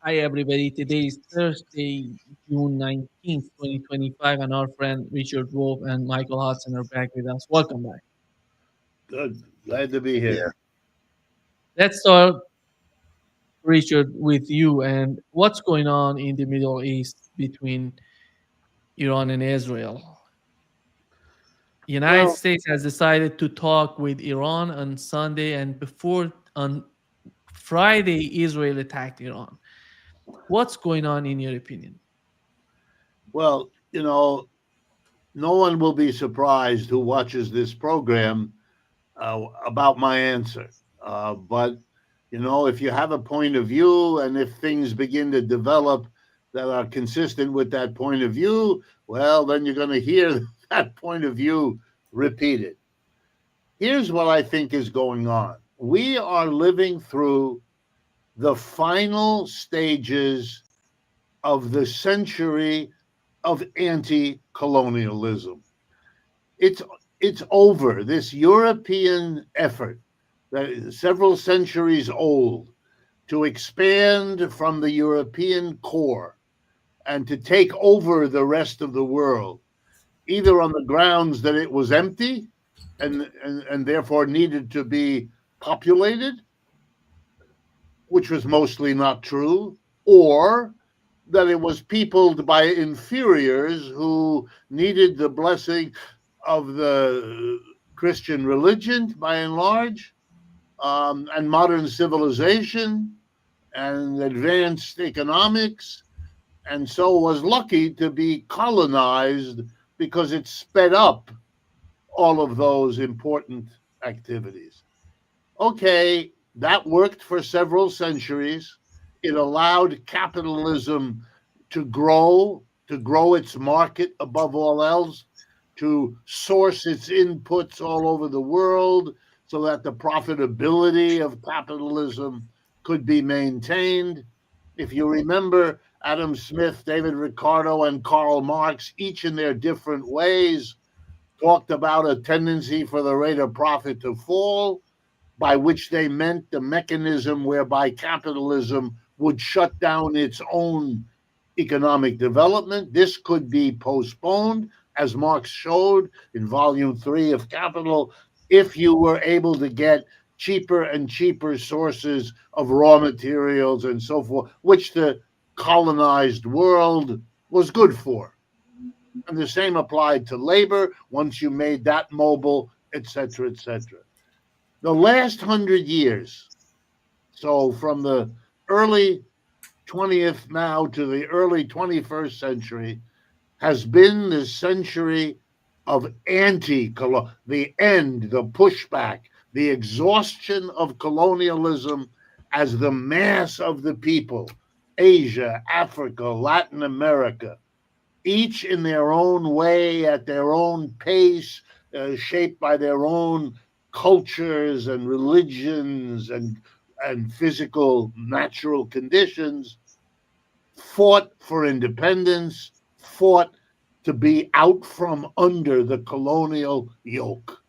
Hi, everybody. Today is Thursday, June 19th, 2025, and our friend Richard Wolff and Michael Hudson are back with us. Welcome back. Good. Glad to be Yeah. here. Let's start, Richard, with you and what's going on in the Middle East between Iran and Israel. United Well, States has decided to talk with Iran on Sunday, and before on Friday, Israel attacked Iran. What's going on in your opinion? well, no one will be surprised who watches this program about my answer. But if you have a point of view and if things begin to develop that are consistent with that point of view, well, then you're going to hear that point of view repeated. Here's what I think is going on. We are living through the final stages of the century of anti-colonialism. It's it's over. This European effort that is several centuries old to expand from the European core and to take over the rest of the world, either on the grounds that it was empty and therefore needed to be populated, which was mostly not true, or that it was peopled by inferiors who needed the blessing of the Christian religion by and large, and modern civilization and advanced economics, and so was lucky to be colonized because it sped up all of those important activities. Okay, that worked for several centuries. It allowed capitalism to grow its market above all else, to source its inputs all over the world so that the profitability of capitalism could be maintained. If you remember, Adam Smith, David Ricardo, and Karl Marx, each in their different ways, talked about a tendency for the rate of profit to fall, by which they meant the mechanism whereby capitalism would shut down its own economic development. This could be postponed, as Marx showed in volume 3 of Capital, if you were able to get cheaper and cheaper sources of raw materials and so forth, which the colonized world was good for. And the same applied to labor once you made that mobile, etc., etc. The last 100 years, so from the early 20th now to the early 21st century, has been the century of the end, the pushback, the exhaustion of colonialism as the mass of the people, Asia, Africa, Latin America, each in their own way, at their own pace, shaped by their own cultures and religions and physical natural conditions, fought for independence, fought to be out from under the colonial yoke.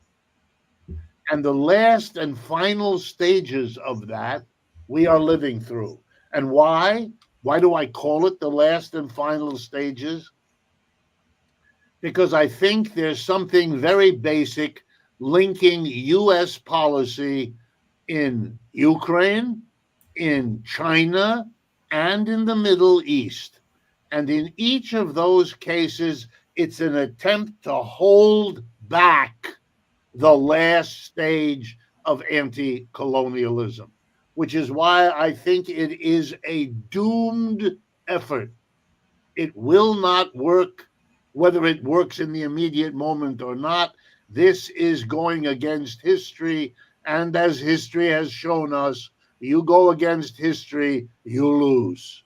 And the last and final stages of that we are living through. And why? Why do I call it the last and final stages? Because I think there's something very basic linking US policy in Ukraine, in China, and in the Middle East. And in each of those cases, it's an attempt to hold back the last stage of anti colonialism, which is why I think it is a doomed effort. It will not work, whether it works in the immediate moment or not. This is going against history. And as history has shown us, you go against history, you lose.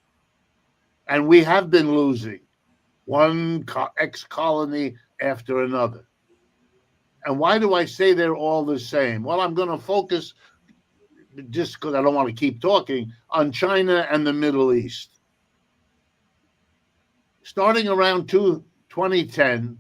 And we have been losing one ex colony after another. And why do I say they're all the same? Well, I'm going to focus, just because I don't want to keep talking, on China and the Middle East. Starting around 2010,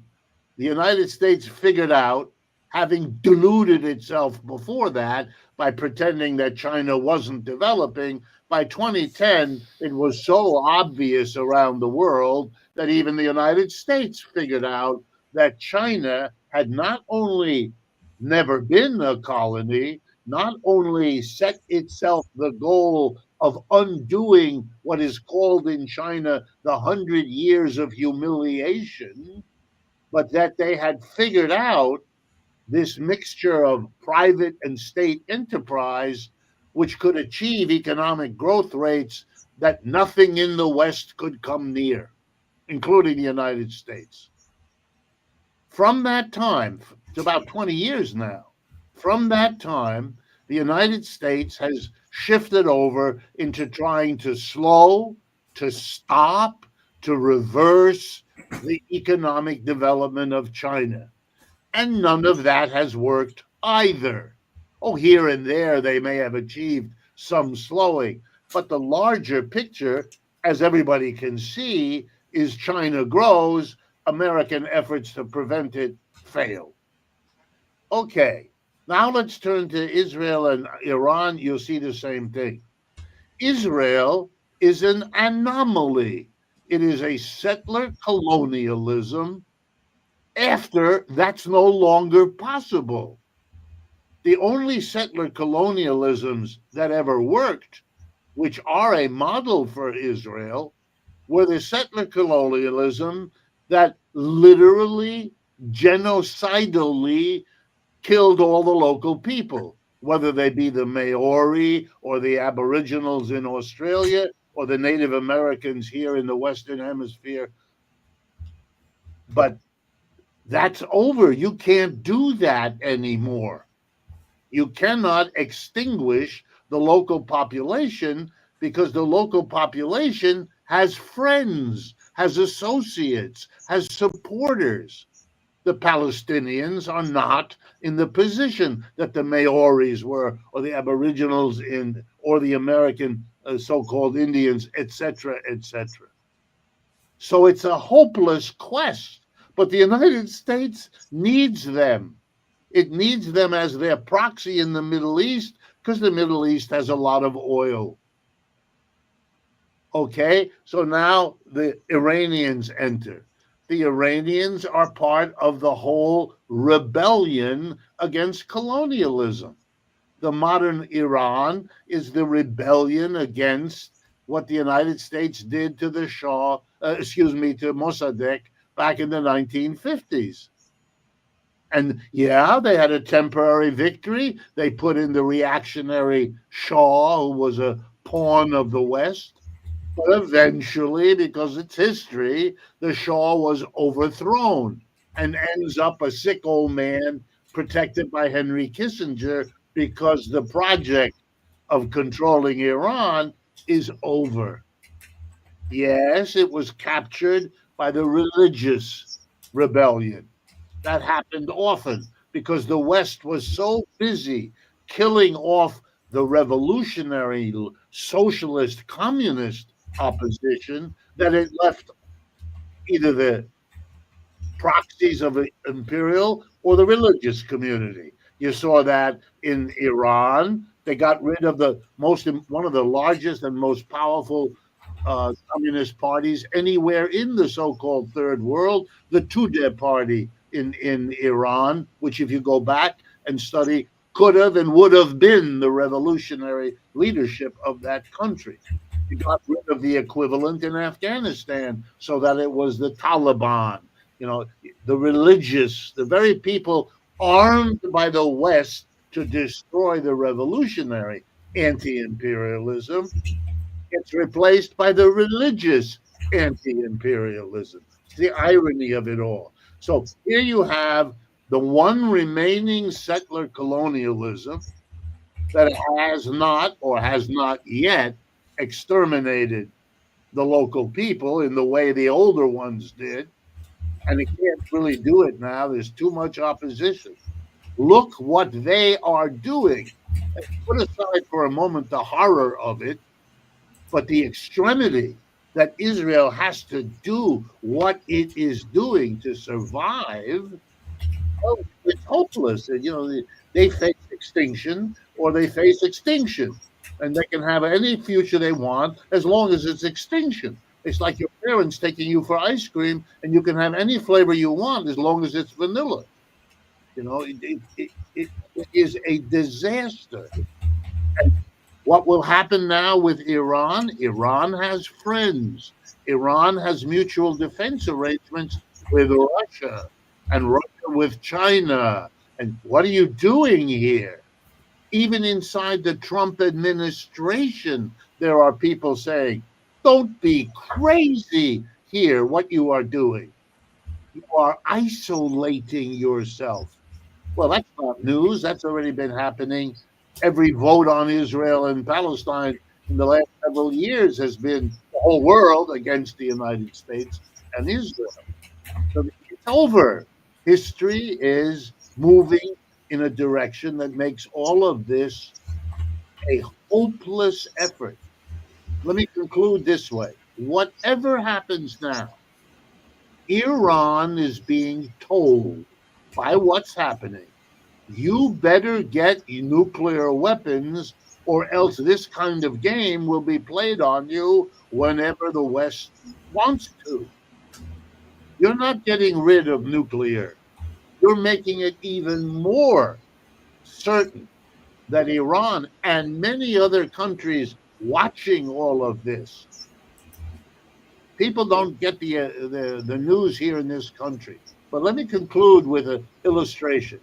the United States figured out having deluded itself before that by pretending that China wasn't developing. By 2010, it was so obvious around the world that even the United States figured out that China had not only never been a colony, not only set itself the goal of undoing what is called in China the 100 years of humiliation, but that they had figured out this mixture of private and state enterprise, which could achieve economic growth rates that nothing in the West could come near, including the United States. From that time, it's about 20 years now, from that time, the United States has shifted over into trying to slow, to stop, to reverse the economic development of China. And none of that has worked either. Oh, here and there they may have achieved some slowing, but the larger picture, as everybody can see, is China grows, American efforts to prevent it fail. Okay, now let's turn to Israel and Iran. You'll see the same thing. Israel is an anomaly. It is a settler colonialism after that's no longer possible. The only settler colonialisms that ever worked, which are a model for Israel, were the settler colonialism that literally, genocidally killed all the local people, whether they be the Maori or the Aboriginals in Australia or the Native Americans here in the Western Hemisphere. But that's over. You can't do that anymore. You cannot extinguish the local population because the local population has friends, has associates, has supporters. The Palestinians are not in the position that the Maoris were, or the Aboriginals in, or the American so-called Indians, etc., etc. So it's a hopeless quest. But the United States needs them. It needs them as their proxy in the Middle East because the Middle East has a lot of oil. Okay, so now the Iranians enter. The Iranians are part of the whole rebellion against colonialism. The modern Iran is the rebellion against what the United States did to the Shah, to Mossadegh back in the 1950s. And yeah, they had a temporary victory. They put in the reactionary Shah, who was a pawn of the West. But eventually, because it's history, the Shah was overthrown and ends up a sick old man protected by Henry Kissinger because the project of controlling Iran is over. Yes, it was captured by the religious rebellion. That happened often because the West was so busy killing off the revolutionary, socialist, communist opposition that it left either the proxies of the imperial or the religious community. You saw that in Iran. They got rid of one of the largest and most powerful communist parties anywhere in the so-called third world, the Tudeh party in Iran, which if you go back and study, could have and would have been the revolutionary leadership of that country. You got rid of the equivalent in Afghanistan so that it was the Taliban, the religious, the very people armed by the West to destroy the revolutionary anti-imperialism gets replaced by the religious anti-imperialism. It's the irony of it all. So here you have the one remaining settler colonialism that has not or has not yet exterminated the local people in the way the older ones did. And it can't really do it now. There's too much opposition. Look what they are doing. Put aside for a moment the horror of it, but the extremity that Israel has to do what it is doing to survive. Oh, it's hopeless. And, they face extinction or they face extinction, and they can have any future they want as long as it's extinction. It's like your parents taking you for ice cream, and you can have any flavor you want as long as it's vanilla. It is a disaster. And what will happen now with Iran? Iran has friends. Iran has mutual defense arrangements with Russia and Russia with China. And what are you doing here? Even inside the Trump administration, there are people saying, don't be crazy here, what you are doing. You are isolating yourself. Well, that's not news. That's already been happening. Every vote on Israel and Palestine in the last several years has been the whole world against the United States and Israel. So it's over. History is moving in a direction that makes all of this a hopeless effort. Let me conclude this way. Whatever happens now, Iran is being told by what's happening, you better get nuclear weapons, or else this kind of game will be played on you whenever the West wants to. You're not getting rid of nuclear. You're making it even more certain that Iran and many other countries watching all of this. People don't get the news here in this country. But let me conclude with an illustration.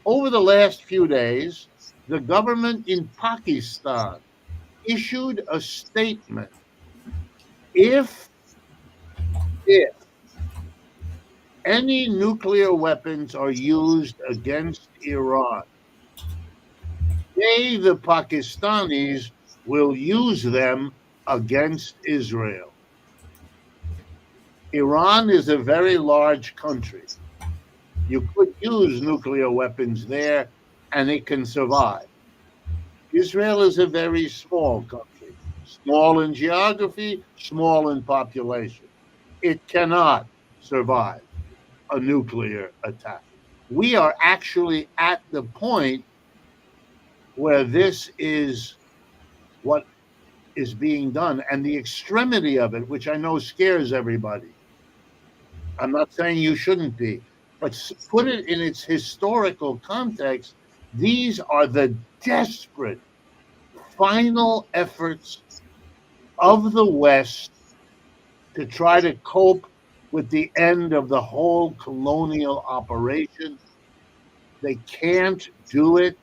Over the last few days, the government in Pakistan issued a statement. If any nuclear weapons are used against Iran, they, the Pakistanis, will use them against Israel. Iran is a very large country. You could use nuclear weapons there and it can survive. Israel is a very small country, small in geography, small in population. It cannot survive a nuclear attack. We are actually at the point where this is what is being done, and the extremity of it, which I know scares everybody. I'm not saying you shouldn't be, but put it in its historical context. These are the desperate final efforts of the West to try to cope with the end of the whole colonial operation. They can't do it.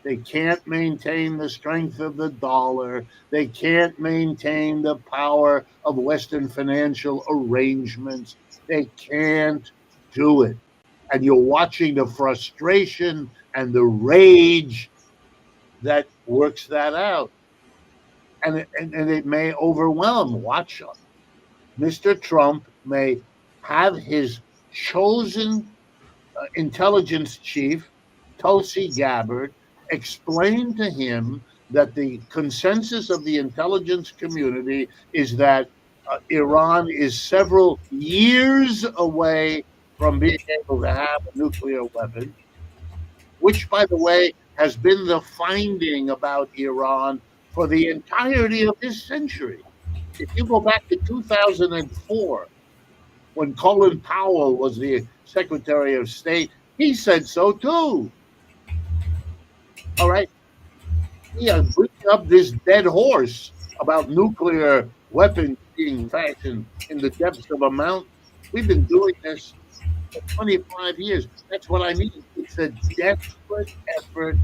They can't maintain the strength of the dollar. They can't maintain the power of Western financial arrangements. They can't do it. And you're watching the frustration and the rage that works that out. And it may overwhelm. Watch Mr. Trump may have his chosen intelligence chief, Tulsi Gabbard, explain to him that the consensus of the intelligence community is that Iran is several years away from being able to have a nuclear weapon, which, by the way, has been the finding about Iran for the entirety of this century. If you go back to 2004, when Colin Powell was the Secretary of State, he said so too. All right. Yeah, bringing up this dead horse about nuclear weapons being fashioned in the depths of a mountain. We've been doing this for 25 years. That's what I mean. It's a desperate effort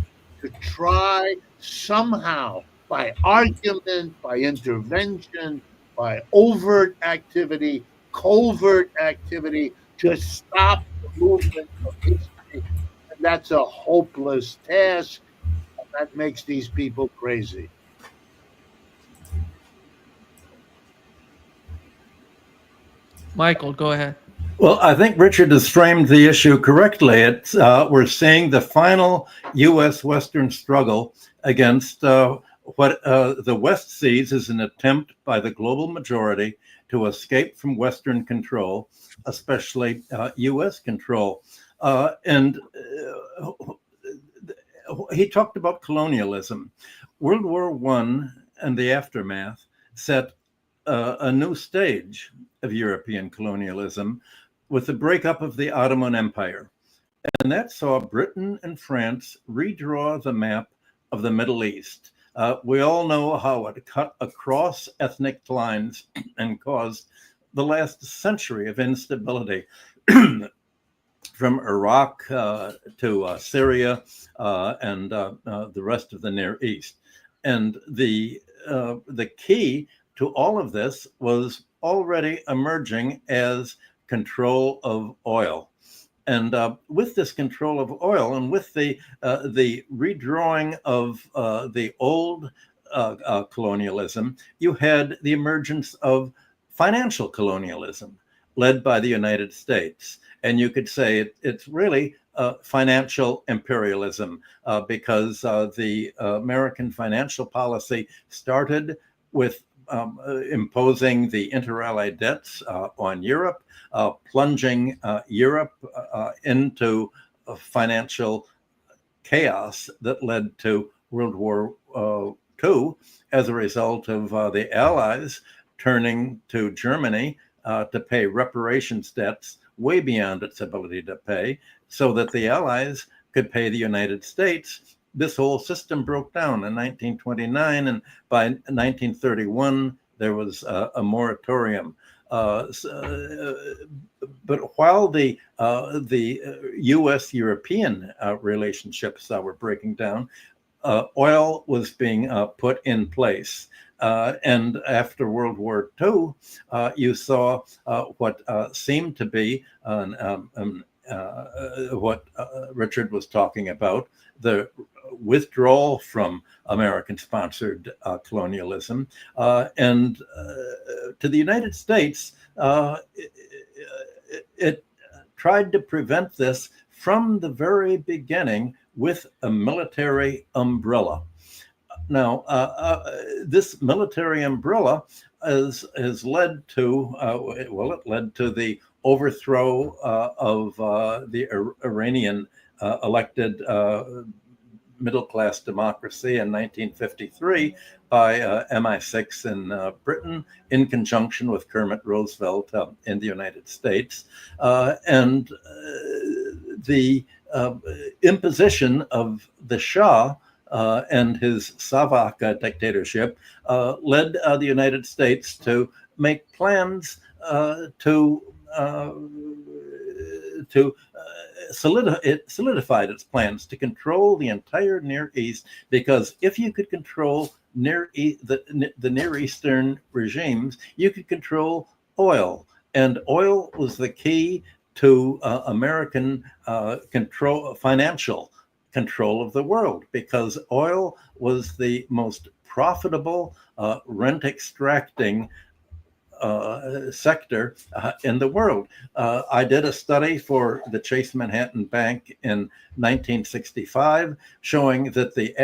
to try somehow, by argument, by intervention, by overt activity, covert activity, to stop the movement of history. And that's a hopeless task. And that makes these people crazy. Michael, go ahead. Well, I think Richard has framed the issue correctly. We're seeing the final U.S.-Western struggle against what the West sees as an attempt by the global majority to escape from Western control, especially U.S. control. And he talked about colonialism. World War I and the aftermath set a new stage of European colonialism with the breakup of the Ottoman Empire. And that saw Britain and France redraw the map of the Middle East. We all know how it cut across ethnic lines and caused the last century of instability from Iraq to Syria and the rest of the Near East. And the key to all of this was already emerging as control of oil. And with this control of oil and with the redrawing of the old colonialism, you had the emergence of financial colonialism led by the United States. And you could say it's really financial imperialism because the American financial policy started with imposing the inter-allied debts on Europe, plunging Europe into financial chaos that led to World War II as a result of the Allies turning to Germany to pay reparations debts way beyond its ability to pay, so that the Allies could pay the United States. This whole system broke down in 1929, and by 1931, there was a moratorium. But while the U.S.-European relationships were breaking down, oil was being put in place. And after World War II, you saw what seemed to be what Richard was talking about, the withdrawal from American-sponsored colonialism. And to the United States, it tried to prevent this from the very beginning with a military umbrella. Now, this military umbrella has led to, it led to the overthrow of the Iranian elected middle-class democracy in 1953 by MI6 in Britain in conjunction with Kermit Roosevelt in the United States. And the imposition of the Shah and his Savak dictatorship led the United States to make plans to solidified its plans to control the entire Near East, because if you could control the Near Eastern regimes, you could control oil, and oil was the key to American financial control of the world, because oil was the most profitable rent extracting sector in the world. I did a study for the Chase Manhattan Bank in 1965 showing that the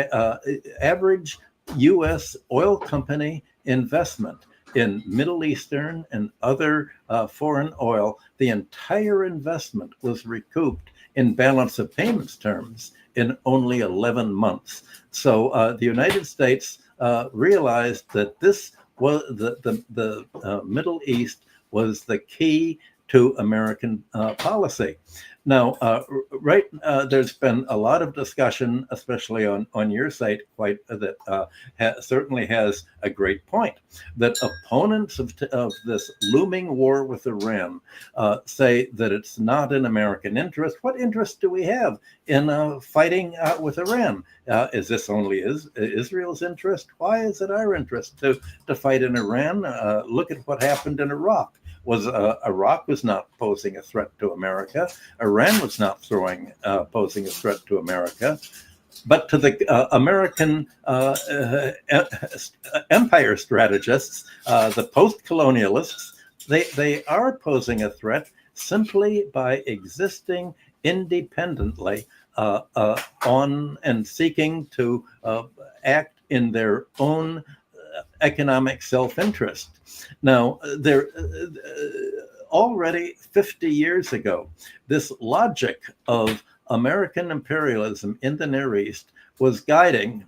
average U.S. oil company investment in Middle Eastern and other foreign oil, the entire investment was recouped in balance of payments terms in only 11 months. So the United States realized that this was the Middle East was the key to American policy. Now, there's been a lot of discussion, especially on your site, that certainly has a great point, that opponents of this looming war with Iran say that it's not in American interest. What interest do we have in fighting with Iran? Is this only Israel's interest? Why is it our interest to fight in Iran? Look at what happened in Iraq. Iraq was not posing a threat to America. Iran was not posing a threat to America. But to the American empire strategists, the post-colonialists, they are posing a threat simply by existing independently on and seeking to act in their own economic self-interest. Now, already 50 years ago, this logic of American imperialism in the Near East was guiding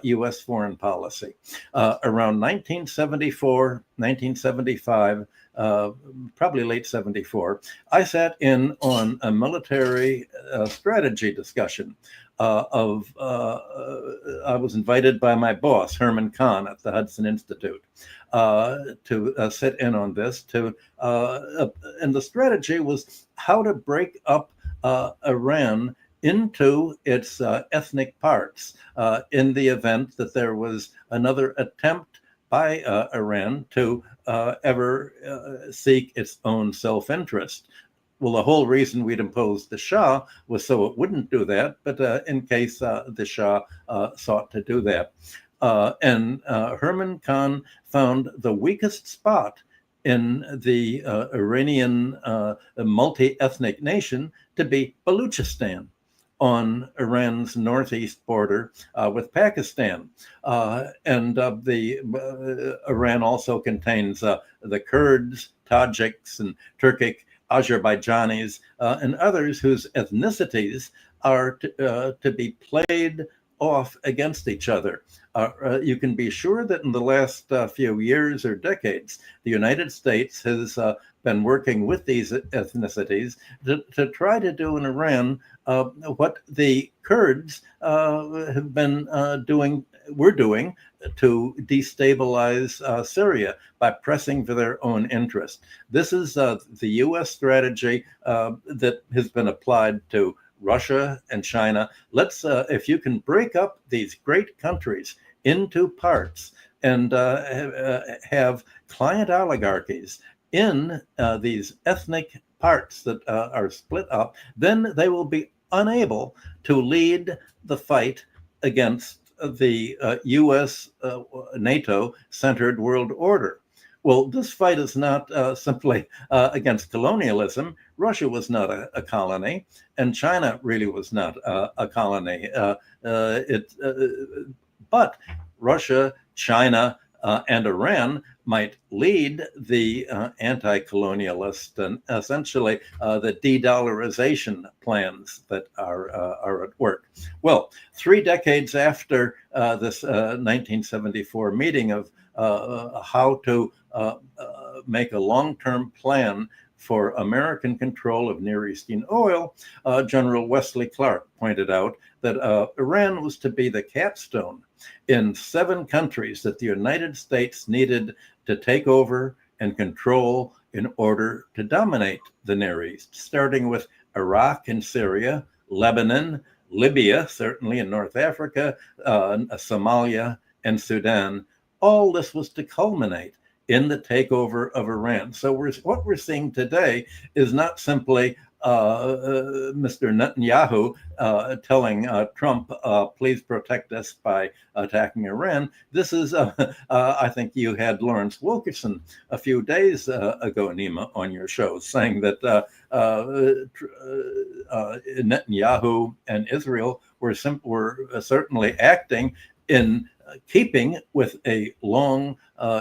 U.S. foreign policy. Around 1974, 1975, probably late 74, I sat in on a military strategy discussion I was invited by my boss, Herman Kahn, at the Hudson Institute, to sit in on this. And the strategy was how to break up Iran into its ethnic parts in the event that there was another attempt by Iran to ever seek its own self-interest. Well, the whole reason we'd imposed the Shah was so it wouldn't do that, but in case the Shah sought to do that. And Herman Kahn found the weakest spot in the Iranian multi-ethnic nation to be Baluchistan, on Iran's northeast border with Pakistan. Iran also contains the Kurds, Tajiks, and Turkic Azerbaijanis, and others whose ethnicities are to be played off against each other. You can be sure that in the last few years or decades, the United States has been working with these ethnicities to try to do in Iran what the Kurds have been were doing to destabilize Syria by pressing for their own interest. This is the U.S. strategy that has been applied to Russia and China. Let's, if you can break up these great countries into parts and have client oligarchies in these ethnic parts that are split up, then they will be unable to lead the fight against the U.S. NATO-centered world order. Well, this fight is not simply against colonialism. Russia was not a colony, and China really was not a colony. But Russia, China, and Iran might lead the anti-colonialist and essentially the de-dollarization plans that are at work. Well, 3 decades after this 1974 meeting of how to make a long-term plan for American control of Near Eastern oil, General Wesley Clark pointed out that Iran was to be the capstone in 7 countries that the United States needed to take over and control in order to dominate the Near East, starting with Iraq and Syria, Lebanon, Libya, certainly in North Africa, Somalia, and Sudan. All this was to culminate in the takeover of Iran. So what we're seeing today is not simply Mr. Netanyahu telling Trump, please protect us by attacking Iran. This is, I think you had Lawrence Wilkerson a few days ago, Nima, on your show, saying that Netanyahu and Israel were certainly acting in keeping with a long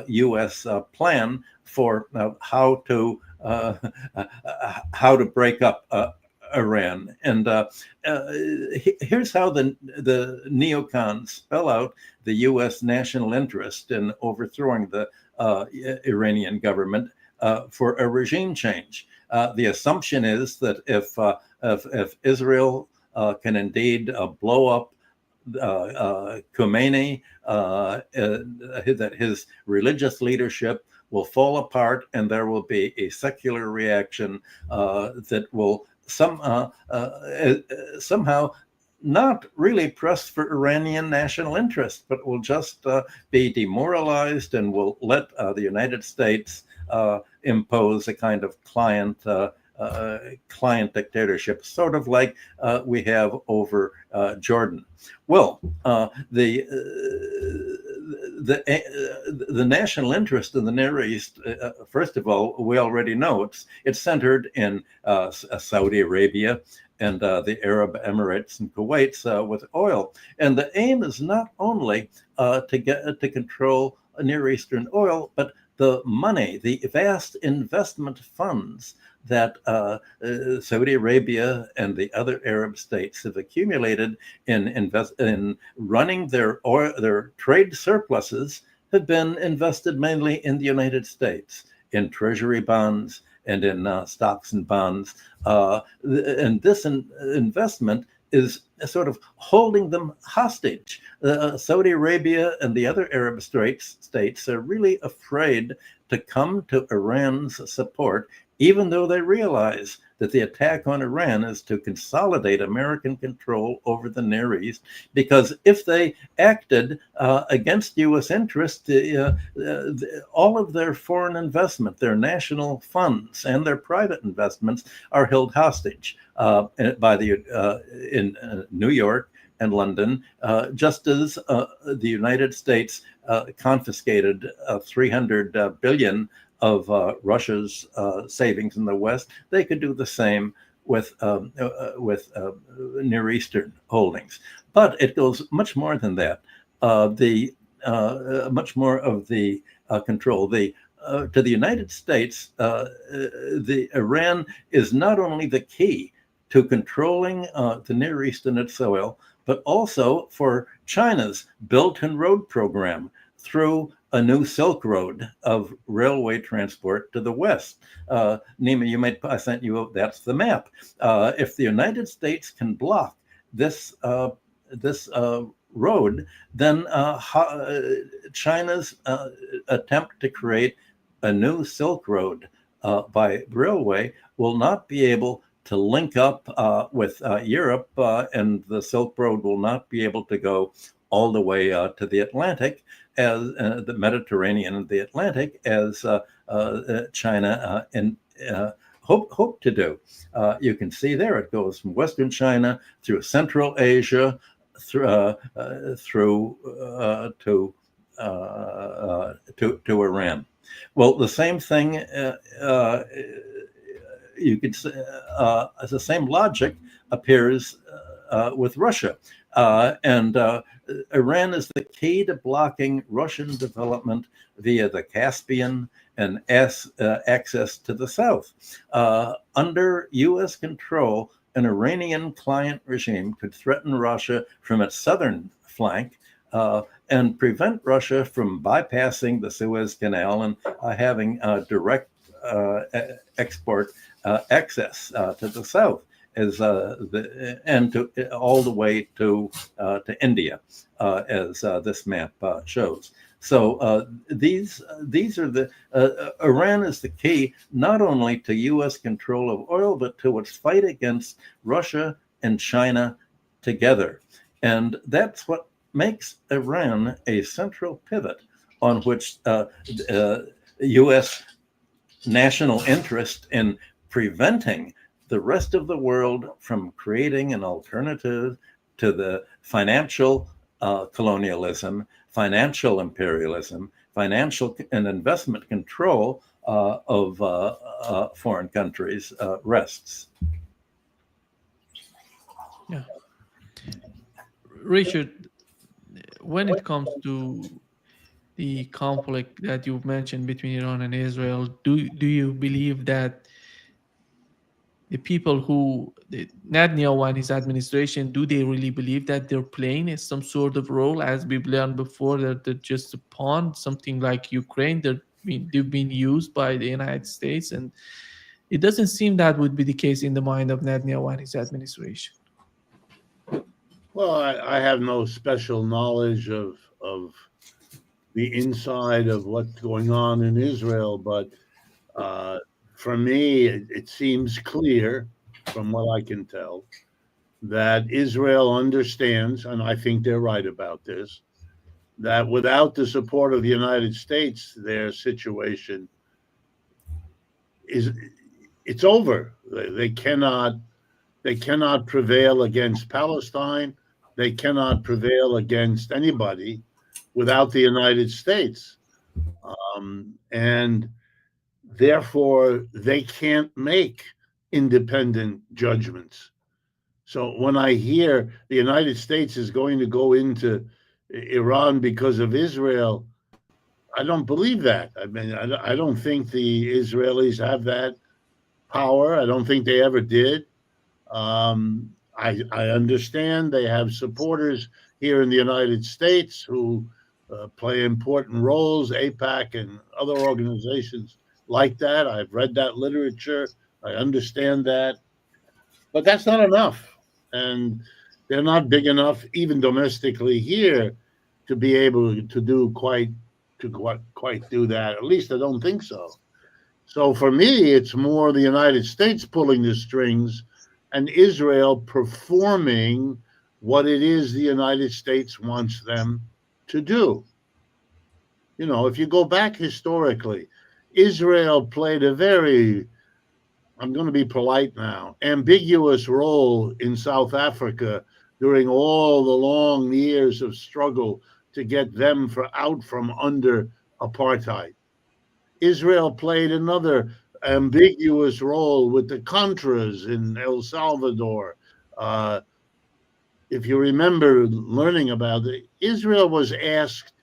U.S. plan for how to break up Iran. And here's how the neocons spell out the U.S. national interest in overthrowing the Iranian government for a regime change. The assumption is that if Israel can indeed blow up Khomeini, that his religious leadership will fall apart, and there will be a secular reaction that will somehow not really press for Iranian national interest, but will just be demoralized and will let the United States impose a kind of client dictatorship, sort of like we have over Jordan. Well, the national interest in the Near East, first of all, we already know it's centered in Saudi Arabia and the Arab Emirates and Kuwait with oil. And the aim is not only to control Near Eastern oil, but the money, the vast investment funds that Saudi Arabia and the other Arab states have accumulated in running their trade surpluses have been invested mainly in the United States, in treasury bonds and in stocks and bonds. And this investment is sort of holding them hostage. Saudi Arabia and the other Arab states are really afraid to come to Iran's support, even though they realize that the attack on Iran is to consolidate American control over the Near East, because if they acted against U.S. interests, all of their foreign investment, their national funds, and their private investments are held hostage in New York and London, just as the United States confiscated 300 billion of Russia's savings in the West. They could do the same with Near Eastern holdings. But it goes much more than that. Much more of the control. To the United States, the Iran is not only the key to controlling the Near East and its oil, but also for China's Belt and Road program through a new Silk Road of railway transport to the West. Nima, I sent you, that's the map. If the United States can block this road, then China's attempt to create a new Silk Road by railway will not be able to link up with Europe, and the Silk Road will not be able to go all the way to the Atlantic, as the Mediterranean and the Atlantic, as China hope to do. You can see there it goes from Western China through Central Asia, through to Iran. Well, the same thing. You could say the same logic appears with Russia, and Iran is the key to blocking Russian development via the Caspian and access to the south. Under U.S. control, an Iranian client regime could threaten Russia from its southern flank and prevent Russia from bypassing the Suez Canal and having direct export access to the south, and to all the way to India, as this map shows. So these are the Iran is the key not only to U.S. control of oil, but to its fight against Russia and China together, and that's what makes Iran a central pivot on which U.S. national interest in preventing the rest of the world from creating an alternative to the financial colonialism, financial imperialism, financial and investment control of foreign countries rests. Yeah. Richard, when it comes to the conflict that you've mentioned between Iran and Israel, do you believe that the people who, Netanyahu and his administration, do they really believe that they're playing some sort of role, as we've learned before, that they're just a pawn, something like Ukraine, they've been used by the United States? And it doesn't seem that would be the case in the mind of Netanyahu and his administration. Well, I have no special knowledge of the inside of what's going on in Israel, but for me, it seems clear, from what I can tell, that Israel understands, and I think they're right about this, that without the support of the United States, their situation it's over. They cannot prevail against Palestine. They cannot prevail against anybody without the United States. And therefore, they can't make independent judgments. So when I hear the United States is going to go into Iran because of Israel, I don't believe that. I mean, I don't think the Israelis have that power. I don't think they ever did. I understand they have supporters here in the United States who play important roles, APAC and other organizations like that. I've read that literature. I understand that. But that's not enough. And they're not big enough, even domestically here, to be able to do quite do that. At least I don't think so. So for me, it's more the United States pulling the strings and Israel performing what it is the United States wants them to do. You know, if you go back historically, Israel played a very, I'm going to be polite now, ambiguous role in South Africa during all the long years of struggle to get them out from under apartheid. Israel played another ambiguous role with the Contras in El Salvador. Uh, if you remember learning about it, Israel was asked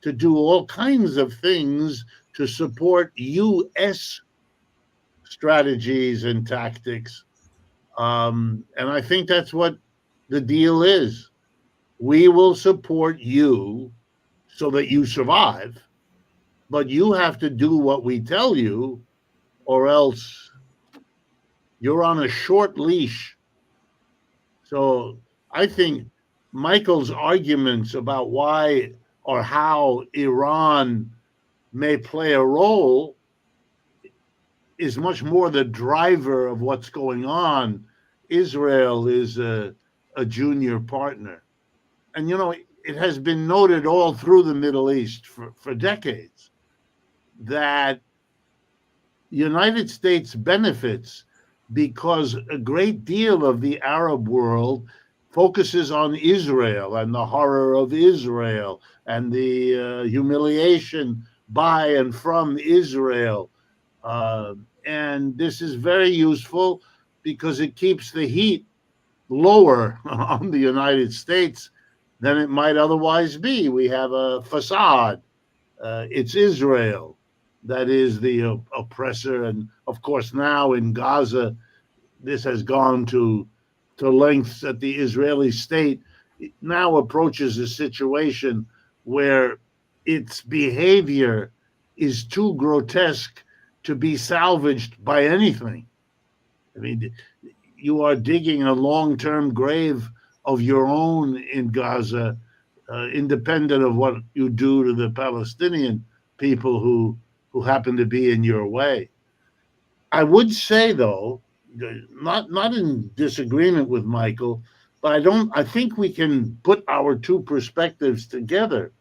to do all kinds of things to support U.S. strategies and tactics. And I think that's what the deal is. We will support you so that you survive, but you have to do what we tell you, or else you're on a short leash. So I think Michael's arguments about why or how Iran may play a role is much more the driver of what's going on. Israel is a junior partner. And, you know, it has been noted all through the Middle East for decades that the United States benefits because a great deal of the Arab world focuses on Israel and the horror of Israel and the humiliation by and from Israel. And this is very useful because it keeps the heat lower on the United States than it might otherwise be. We have a facade. It's Israel that is the oppressor. And of course, now in Gaza, this has gone to lengths that the Israeli state now approaches a situation where its behavior is too grotesque to be salvaged by anything. I mean, you are digging a long-term grave of your own in Gaza, independent of what you do to the Palestinian people who happen to be in your way. I would say, though, not in disagreement with Michael, but I think we can put our two perspectives together.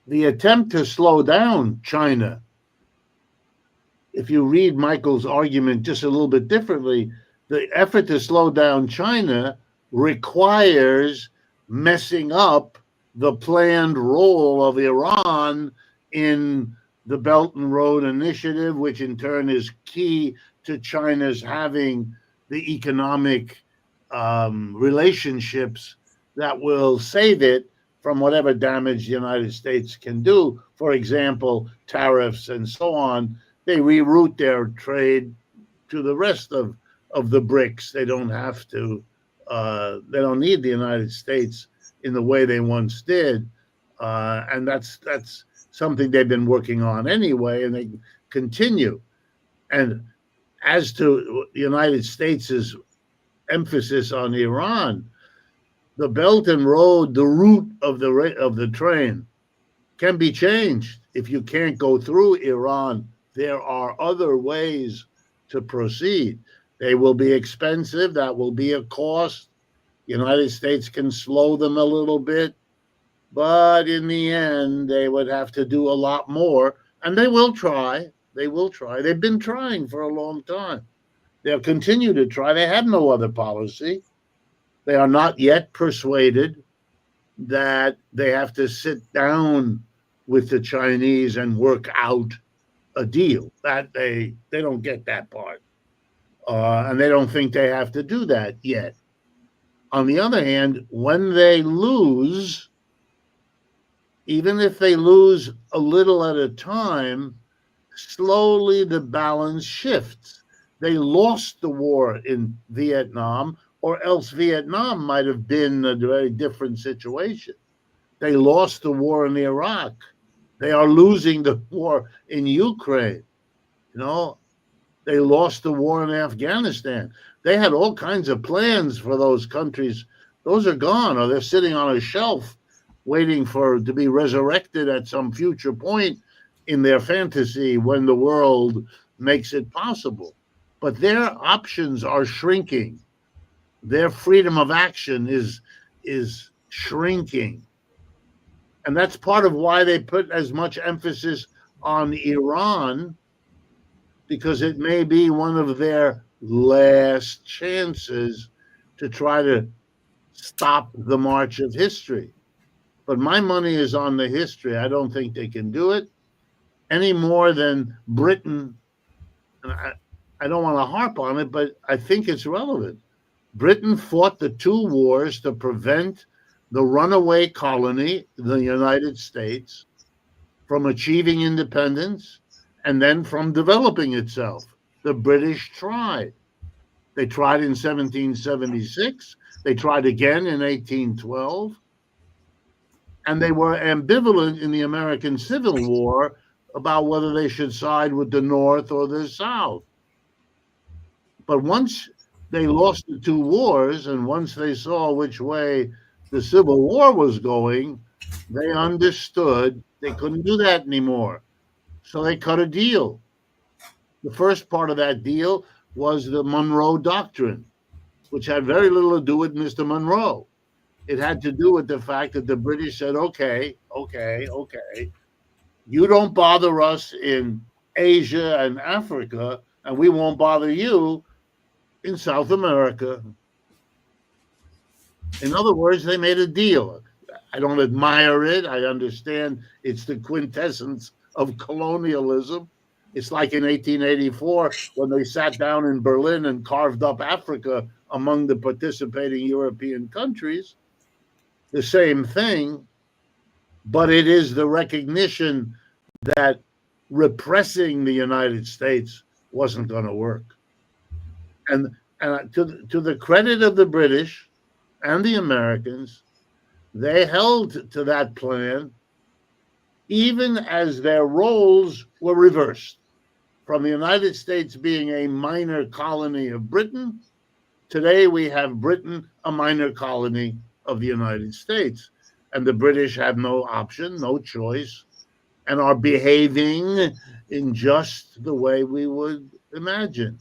The attempt to slow down China, if you read Michael's argument just a little bit differently, the effort to slow down China requires messing up the planned role of Iran in the Belt and Road Initiative, which in turn is key to China's having the economic relationships that will save it from whatever damage the United States can do. For example, tariffs and so on. They reroute their trade to the rest of the BRICS. They don't have to. They don't need the United States in the way they once did, and that's something they've been working on anyway, and they continue. And as to the United States' emphasis on Iran, the Belt and Road, the route of the train, can be changed. If you can't go through Iran, there are other ways to proceed. They will be expensive. That will be a cost. The United States can slow them a little bit, but in the end, they would have to do a lot more, and they will try. They will try. They've been trying for a long time. They'll continue to try. They have no other policy. They are not yet persuaded that they have to sit down with the Chinese and work out a deal. That they don't get that part, and they don't think they have to do that yet. On the other hand, when they lose, Even if they lose a little at a time, slowly the balance shifts. They lost the war in Vietnam, or else Vietnam might have been a very different situation. They lost the war in Iraq. They are losing the war in Ukraine. You know, they lost the war in Afghanistan. They had all kinds of plans for those countries. Those are gone, or they're sitting on a shelf waiting for to be resurrected at some future point in their fantasy when the world makes it possible. But their options are shrinking. Their freedom of action is shrinking. And that's part of why they put as much emphasis on Iran, because it may be one of their last chances to try to stop the march of history. But my money is on the history. I don't think they can do it any more than Britain. And I don't want to harp on it, but I think it's relevant. Britain fought the two wars to prevent the runaway colony, the United States, from achieving independence and then from developing itself. The British tried. They tried in 1776. They tried again in 1812. And they were ambivalent in the American Civil War about whether they should side with the North or the South. But once they lost the two wars, and once they saw which way the Civil War was going, they understood they couldn't do that anymore. So they cut a deal. The first part of that deal was the Monroe Doctrine, which had very little to do with Mr. Monroe. It had to do with the fact that the British said, okay, you don't bother us in Asia and Africa, and we won't bother you in South America. In other words, they made a deal. I don't admire it. I understand it's the quintessence of colonialism. It's like in 1884 when they sat down in Berlin and carved up Africa among the participating European countries. The same thing, but it is the recognition that repressing the United States wasn't going to work. And to the credit of the British and the Americans, they held to that plan even as their roles were reversed. From the United States being a minor colony of Britain, today we have Britain a minor colony of the United States. And the British have no option, no choice, and are behaving in just the way we would imagine.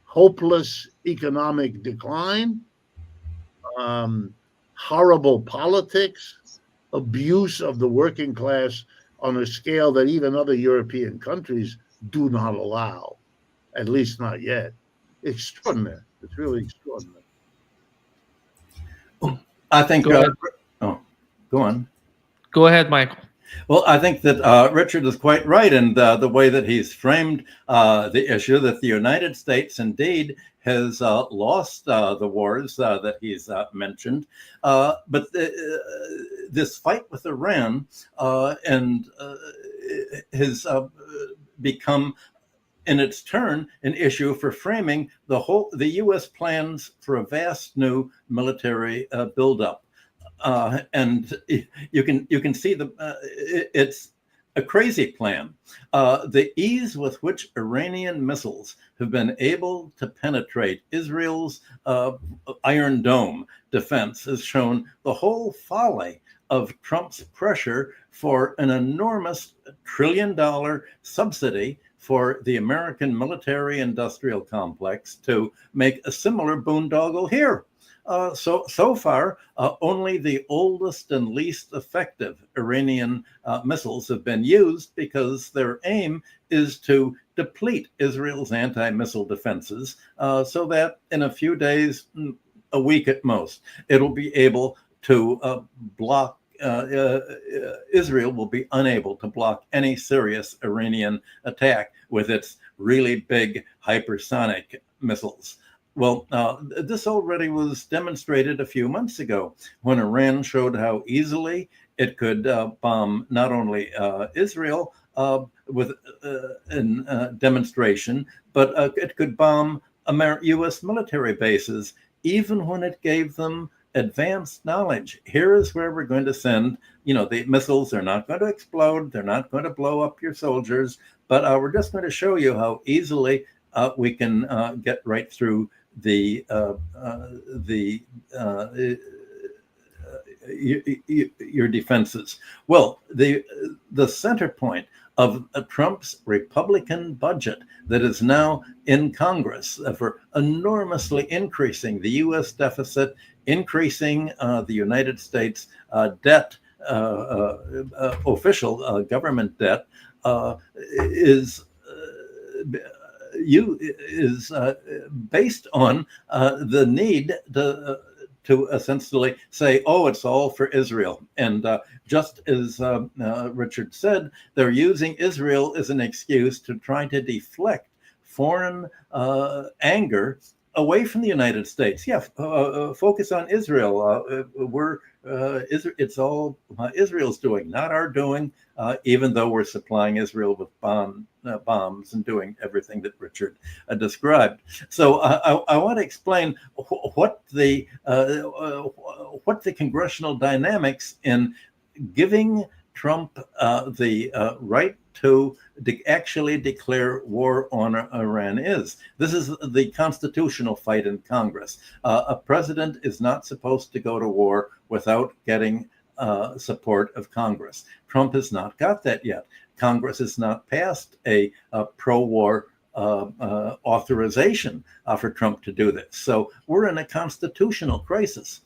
Hopeless economic decline, horrible politics, abuse of the working class on a scale that even other European countries do not allow, at least not yet. Extraordinary. It's really extraordinary. I think, Go ahead. Go on. Go ahead, Michael. Well, I think that Richard is quite right in the way that he's framed the issue, that the United States indeed has lost the wars that he's mentioned. But this fight with Iran and has become, in its turn, an issue for framing the U.S. plans for a vast new military buildup. And you can see it's a crazy plan. The ease with which Iranian missiles have been able to penetrate Israel's Iron Dome defense has shown the whole folly of Trump's pressure for an enormous $1 trillion subsidy for the American military-industrial complex to make a similar boondoggle here. So far, only the oldest and least effective Iranian missiles have been used because their aim is to deplete Israel's anti-missile defenses so that in a few days, a week at most, it'll be able to block Israel will be unable to block any serious Iranian attack with its really big hypersonic missiles. Well, this already was demonstrated a few months ago when Iran showed how easily It could bomb not only Israel with in demonstration, but it could bomb U.S. military bases, even when it gave them advanced knowledge. Here is where we're going to send, the missiles are not going to explode. They're not going to blow up your soldiers, but we're just going to show you how easily we can get right through your defenses. Well, the center point of Trump's Republican budget that is now in Congress for enormously increasing the U.S. deficit, increasing the United States debt, official government debt, is based on the need to essentially say, oh, it's all for Israel. And just as Richard said, they're using Israel as an excuse to try to deflect foreign anger away from the United States. Yeah, focus on Israel. It's all Israel's doing, not our doing, even though we're supplying Israel with bombs and doing everything that Richard described. So I want to explain what the congressional dynamics in giving Trump the right to actually declare war on Iran is. This is the constitutional fight in Congress. A president is not supposed to go to war without getting support of Congress. Trump has not got that yet. Congress has not passed a pro-war authorization for Trump to do this. So we're in a constitutional crisis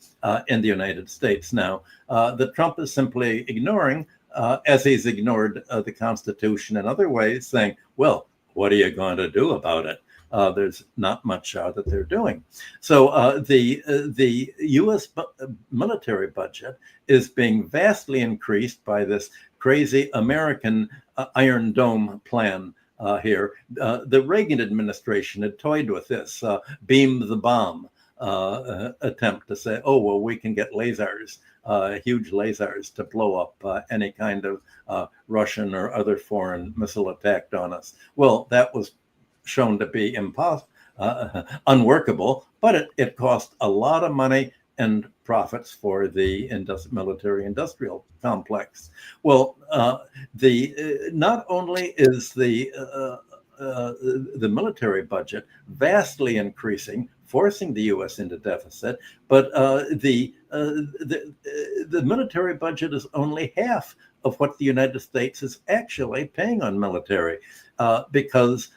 in the United States now that Trump is simply ignoring, as he's ignored the Constitution in other ways, saying, well, what are you going to do about it? There's not much that they're doing. So the U.S. military budget is being vastly increased by this crazy American Iron Dome plan here. The Reagan administration had toyed with this beam the bomb attempt to say, oh, well, we can get lasers, huge lasers to blow up any kind of Russian or other foreign missile attack on us. Well, that was shown to be unworkable, but it cost a lot of money and profits for the military industrial complex. Well, not only is the military budget vastly increasing, forcing the U.S. into deficit, but the military budget is only half of what the United States is actually paying on military, because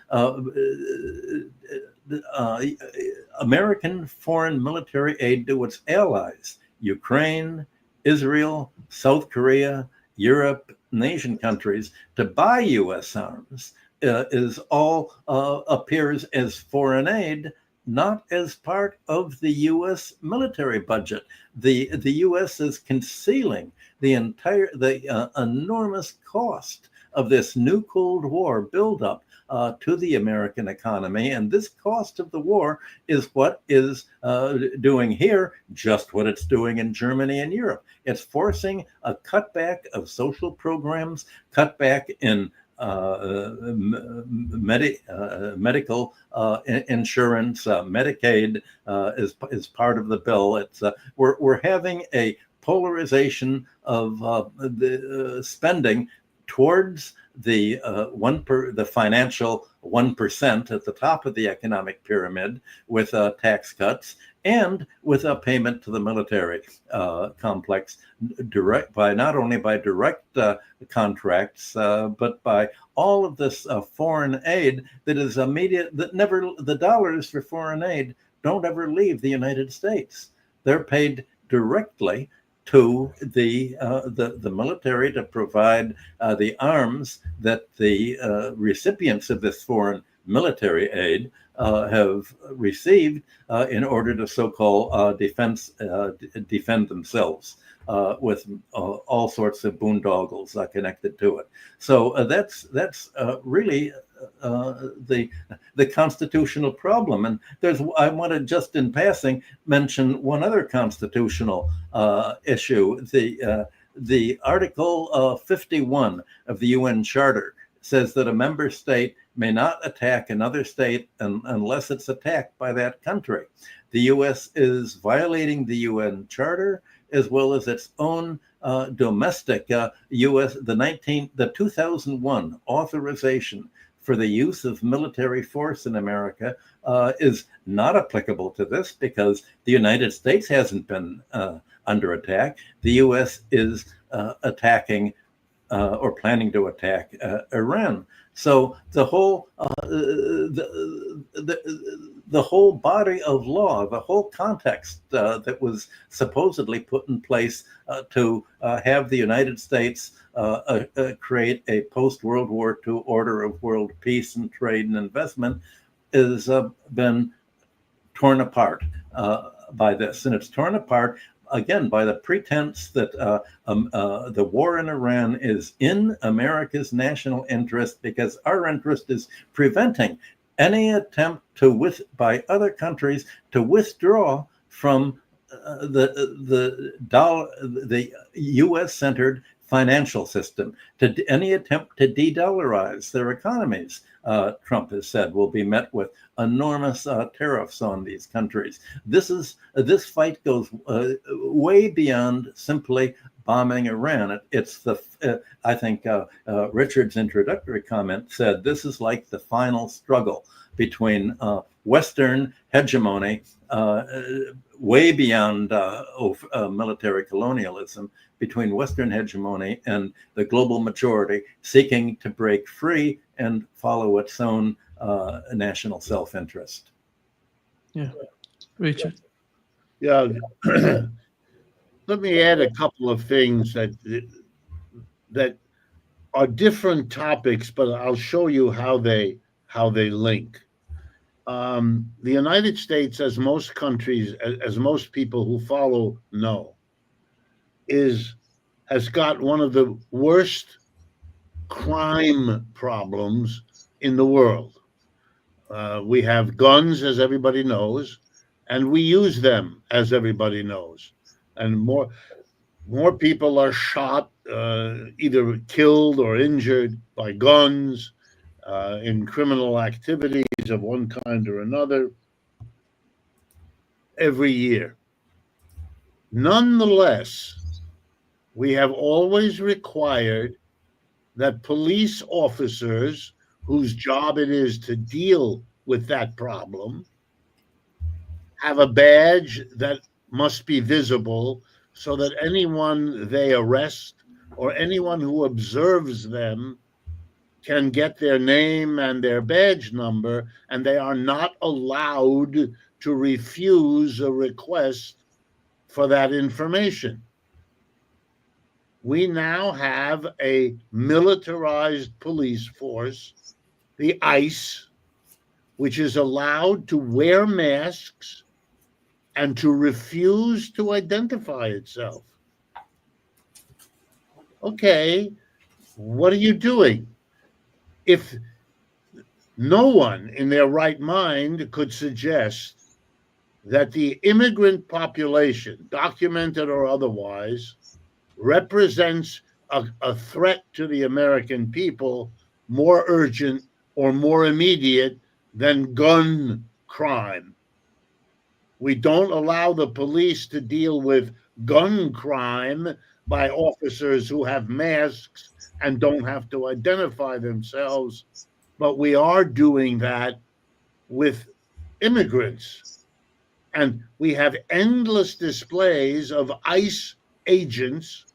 American foreign military aid to its allies, Ukraine, Israel, South Korea, Europe, and Asian countries, to buy U.S. arms is all appears as foreign aid, not as part of the U.S. military budget. The U.S. is concealing the enormous cost of this new Cold War buildup to the American economy. And this cost of the war is what is doing here just what it's doing in Germany and Europe. It's forcing a cutback of social programs, cutback in medical insurance, Medicaid is part of the bill. It's we're having a polarization of the spending towards the the financial 1% at the top of the economic pyramid, with tax cuts and with a payment to the military complex, not only by direct contracts, but by all of this foreign aid that is immediate. The dollars for foreign aid don't ever leave the United States. They're paid directly to the military to provide the arms that the recipients of this foreign military aid have received in order to so-called defend themselves with all sorts of boondoggles connected to it. So that's really the constitutional problem. And I want to just in passing mention one other constitutional issue. the Article 51 of the UN Charter says that a member state may not attack another state unless it's attacked by that country. The U.S. is violating the UN Charter as well as its own domestic U.S. The 2001 authorization for the use of military force in America is not applicable to this because the United States hasn't been under attack. The U.S. is attacking or planning to attack Iran. So the whole the whole body of law, the whole context that was supposedly put in place to have the United States create a post-World War II order of world peace and trade and investment has been torn apart by this. And it's torn apart, again, by the pretense that the war in Iran is in America's national interest because our interest is preventing any attempt by other countries to withdraw from the U.S.-centered financial system, to any attempt to de-dollarize their economies, Trump has said, will be met with enormous tariffs on these countries. This fight goes way beyond simply bombing Iran. I think Richard's introductory comment said this is like the final struggle between Western hegemony, way beyond military colonialism, between Western hegemony and the global majority seeking to break free and follow its own national self-interest. Yeah, Richard. Yeah, let me add a couple of things that are different topics, but I'll show you how they link. The United States, as most countries, as most people who follow know, has got one of the worst crime problems in the world. We have guns, as everybody knows, and we use them, as everybody knows. And more people are shot, either killed or injured by guns in criminal activities of one kind or another every year. Nonetheless, we have always required that police officers whose job it is to deal with that problem have a badge that must be visible so that anyone they arrest or anyone who observes them can get their name and their badge number, and they are not allowed to refuse a request for that information. We now have a militarized police force, the ICE, which is allowed to wear masks and to refuse to identify itself. Okay, what are you doing? If no one in their right mind could suggest that the immigrant population, documented or otherwise, represents a threat to the American people more urgent or more immediate than gun crime. We don't allow the police to deal with gun crime by officers who have masks and don't have to identify themselves, but we are doing that with immigrants. And we have endless displays of ICE agents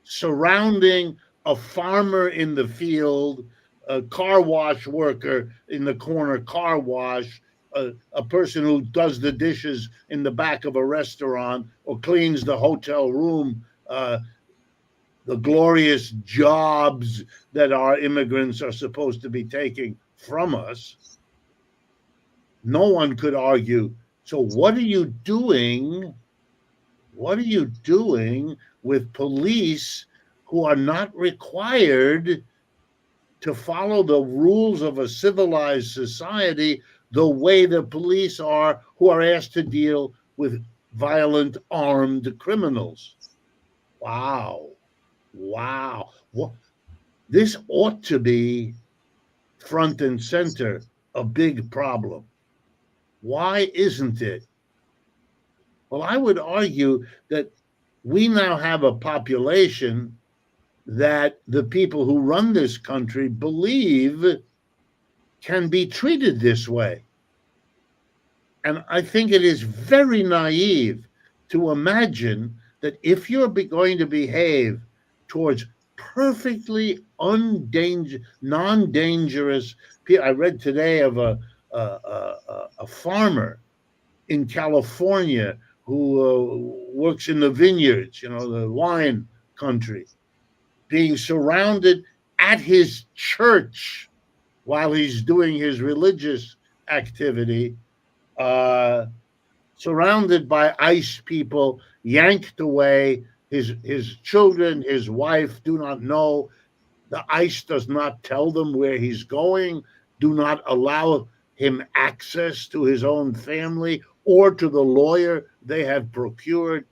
surrounding a farmer in the field, a car wash worker in the corner car wash, a person who does the dishes in the back of a restaurant or cleans the hotel room, the glorious jobs that our immigrants are supposed to be taking from us. No one could argue. So what are you doing? What are you doing with police who are not required to follow the rules of a civilized society the way the police are who are asked to deal with violent armed criminals? Wow. Wow. This ought to be front and center, a big problem. Why isn't it? Well, I would argue that we now have a population that the people who run this country believe can be treated this way. And I think it is very naive to imagine that if you're going to behave towards perfectly non-dangerous people. I read today of a farmer in California who works in the vineyards, the wine country, being surrounded at his church while he's doing his religious activity, surrounded by ICE people, yanked away. His children, his wife do not know. The ICE does not tell them where he's going, do not allow him access to his own family or to the lawyer they have procured.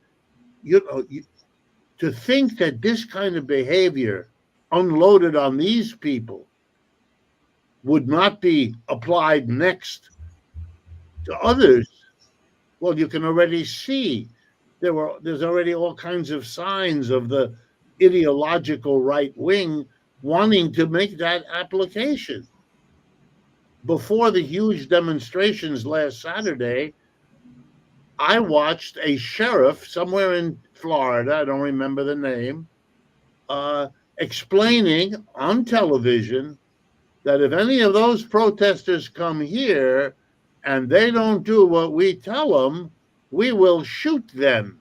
To think that this kind of behavior unloaded on these people would not be applied next to others, well, you can already see there's already all kinds of signs of the ideological right wing wanting to make that application. Before the huge demonstrations last Saturday, I watched a sheriff somewhere in Florida, I don't remember the name, explaining on television that if any of those protesters come here and they don't do what we tell them, we will shoot them.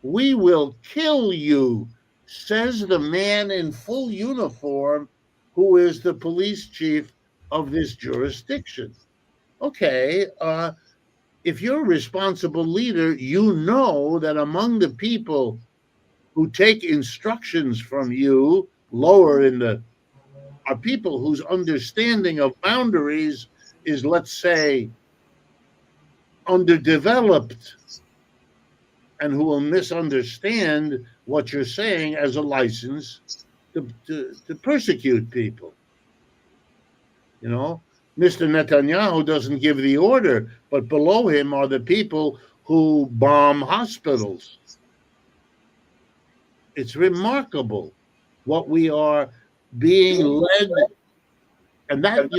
We will kill you, says the man in full uniform who is the police chief of this jurisdiction. Okay, if you're a responsible leader, you know that among the people who take instructions from you lower in the are people whose understanding of boundaries is, let's say, underdeveloped, and who will misunderstand what you're saying as a license to persecute people. Mr. Netanyahu doesn't give the order, but below him are the people who bomb hospitals. It's remarkable what we are being led, and that,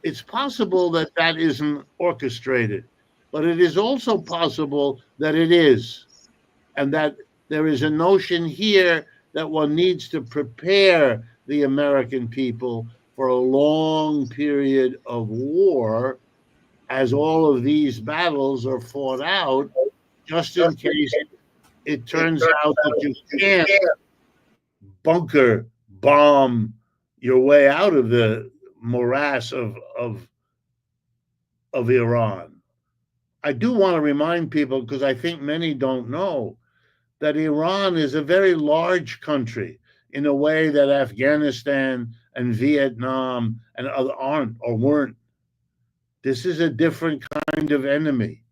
it's possible that that isn't orchestrated, but it is also possible that it is, and that there is a notion here that one needs to prepare the American people for a long period of war as all of these battles are fought out, just in case it turns out that you can't bunker bomb your way out of the morass of Iran. I do want to remind people, because I think many don't know, that Iran is a very large country in a way that Afghanistan and Vietnam and other aren't or weren't. This is a different kind of enemy.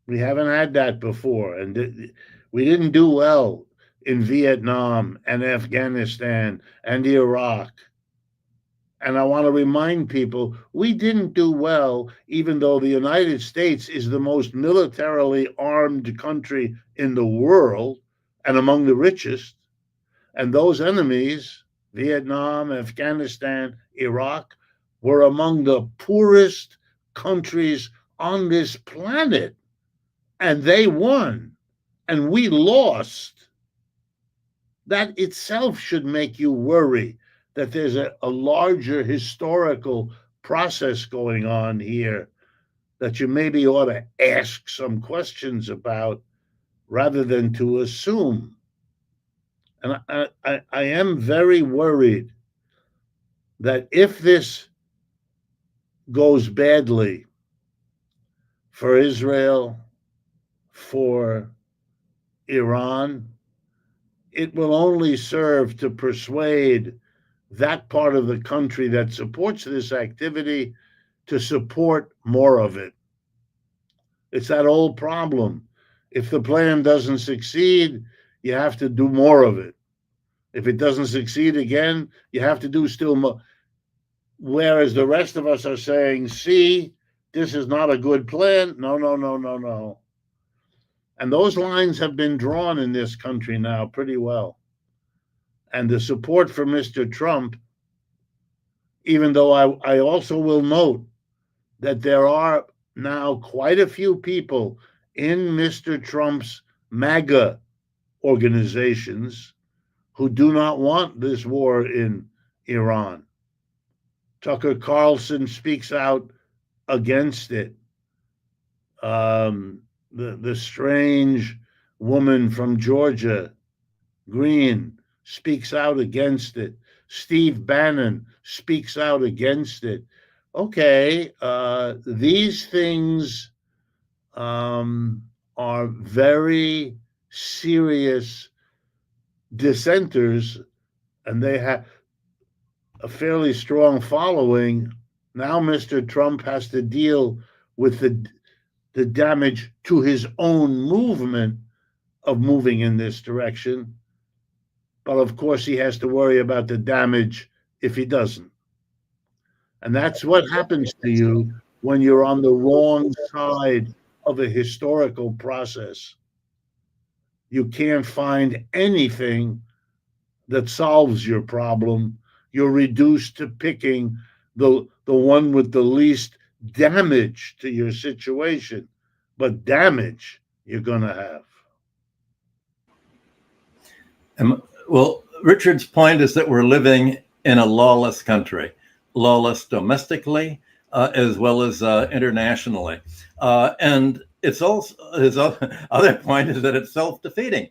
We haven't had that before, and we didn't do well in Vietnam and Afghanistan and Iraq. And I want to remind people, we didn't do well, even though the United States is the most militarily armed country in the world and among the richest. And those enemies, Vietnam, Afghanistan, Iraq, were among the poorest countries on this planet. And they won, and we lost. That itself should make you worry that there's a larger historical process going on here that you maybe ought to ask some questions about rather than to assume. And I am very worried that if this goes badly for Israel, for Iran, it will only serve to persuade that part of the country that supports this activity to support more of it. It's that old problem. If the plan doesn't succeed, you have to do more of it. If it doesn't succeed again, you have to do still more. Whereas the rest of us are saying, see, this is not a good plan. No, no, no, no, no. And those lines have been drawn in this country now pretty well. And the support for Mr. Trump, even though I also will note that there are now quite a few people in Mr. Trump's MAGA organizations who do not want this war in Iran. Tucker Carlson speaks out against it. The strange woman from Georgia, Green, speaks out against it. Steve Bannon speaks out against it. Okay, these things are very serious dissenters, and they have a fairly strong following. Now Mr. Trump has to deal with the damage to his own movement of moving in this direction. But of course, he has to worry about the damage if he doesn't. And that's what happens to you when you're on the wrong side of a historical process. You can't find anything that solves your problem. You're reduced to picking the one with the least damage to your situation, but damage you're going to have. Well, Richard's point is that we're living in a lawless country, lawless domestically as well as internationally. And it's also, his other point is that it's self-defeating.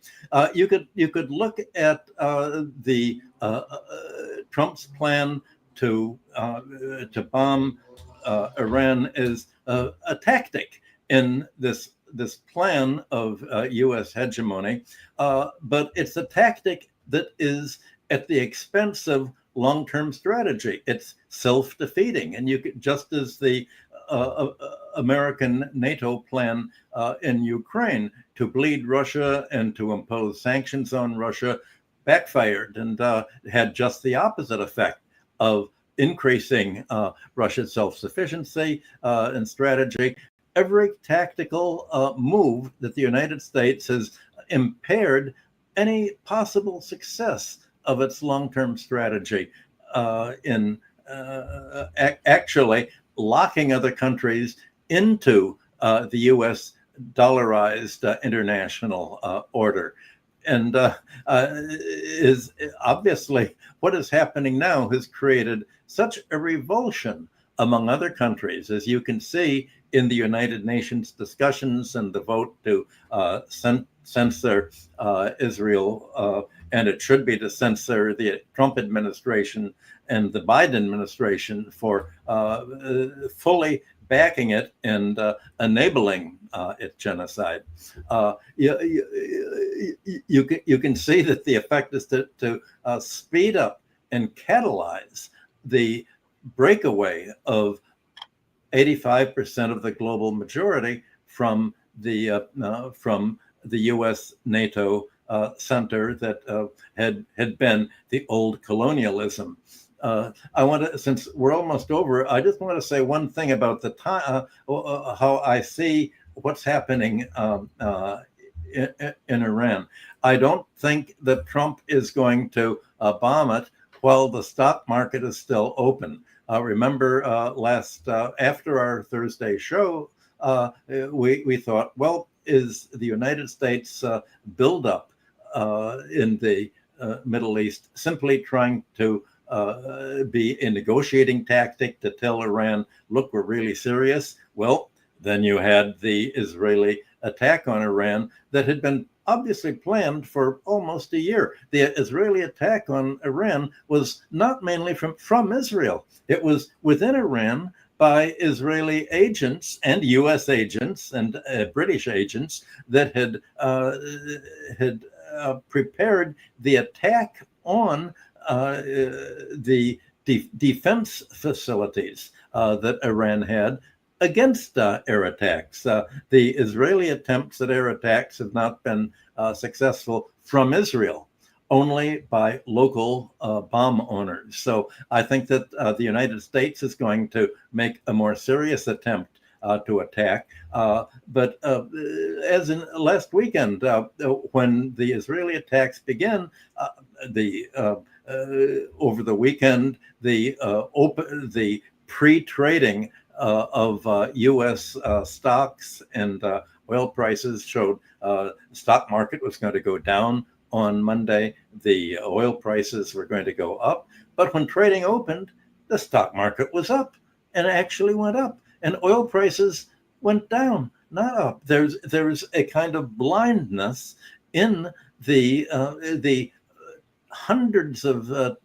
You could look at the Trump's plan to bomb Iran as a tactic in this plan of U.S. hegemony, but it's a tactic that is at the expense of long-term strategy. It's self-defeating, and you could, just as the American NATO plan in Ukraine to bleed Russia and to impose sanctions on Russia backfired and had just the opposite effect of increasing Russia's self-sufficiency and strategy. Every tactical move that the United States has impaired any possible success of its long-term strategy in actually locking other countries into the U.S. dollarized international order. And is obviously what is happening now has created such a revulsion among other countries, as you can see in the United Nations discussions and the vote to censor Israel, and it should be to censor the Trump administration and the Biden administration for fully backing it and enabling its genocide. You can see that the effect is to speed up and catalyze the breakaway of 85% of the global majority from the U.S. NATO center that had been the old colonialism. I want to, since we're almost over, I just want to say one thing about the time, how I see what's happening in Iran. I don't think that Trump is going to bomb it while the stock market is still open. Remember after our Thursday show, we thought, well, is the United States buildup in the Middle East simply trying to be a negotiating tactic to tell Iran, look, we're really serious? Well, then you had the Israeli attack on Iran that had been obviously planned for almost a year. The Israeli attack on Iran was not mainly from Israel. It was within Iran by Israeli agents and U.S. agents and British agents that had prepared the attack on the defense facilities that Iran had against air attacks. The Israeli attempts at air attacks have not been successful from Israel, only by local bomb owners. So I think that the United States is going to make a more serious attempt to attack. But as in last weekend, when the Israeli attacks began, the over the weekend, the pre-trading of U.S. Stocks and oil prices showed stock market was going to go down on Monday. The oil prices were going to go up. But when trading opened, the stock market was up and actually went up. And oil prices went down, not up. There's a kind of blindness in the hundreds of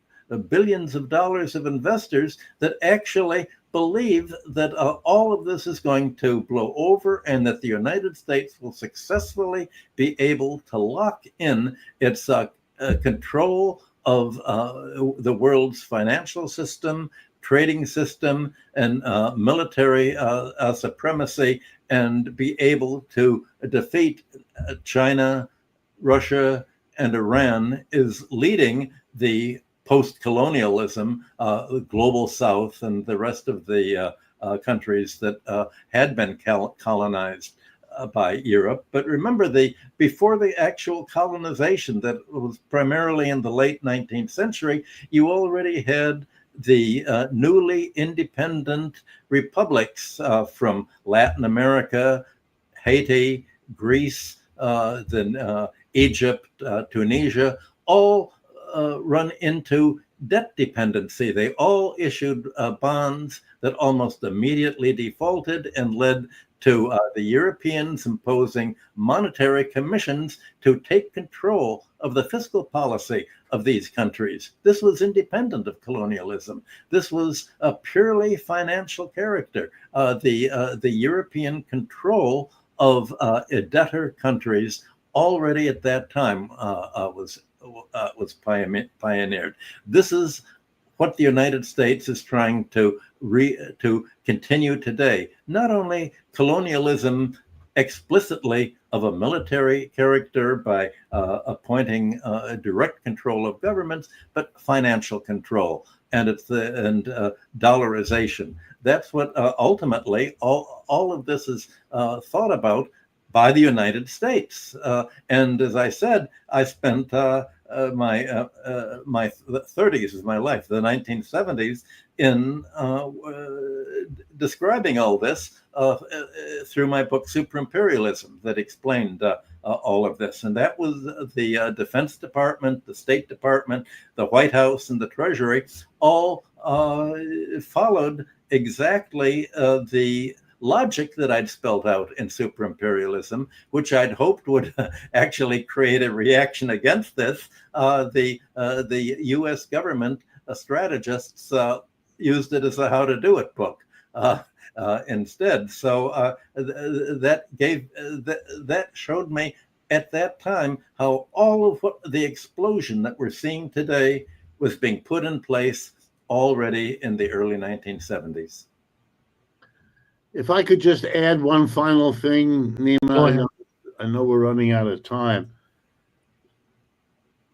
billions of dollars of investors that actually believe that all of this is going to blow over and that the United States will successfully be able to lock in its control of the world's financial system, trading system, and military supremacy, and be able to defeat China, Russia, and Iran, is leading the post-colonialism, global South, and the rest of the countries that had been colonized by Europe. But remember, before the actual colonization that was primarily in the late 19th century, you already had the newly independent republics from Latin America, Haiti, Greece, then Egypt, Tunisia, all run into debt dependency. They all issued bonds that almost immediately defaulted and led to the Europeans imposing monetary commissions to take control of the fiscal policy of these countries. This was independent of colonialism. This was a purely financial character. The European control of debtor countries already at that time was pioneered. This is what the United States is trying to continue today. Not only colonialism explicitly of a military character by appointing direct control of governments, but financial control and dollarization. That's what ultimately all of this is thought about by the United States. And as I said, I spent my 30s of my life, the 1970s, in describing all this through my book Superimperialism, that explained all of this. And that was the Defense Department, the State Department, the White House, and the Treasury all followed exactly the logic that I'd spelled out in Superimperialism, which I'd hoped would actually create a reaction against this. The U.S. government strategists used it as a how to do it book instead. So that showed me at that time how all of the explosion that we're seeing today was being put in place already in the early 1970s. If I could just add one final thing, Nima, I know we're running out of time.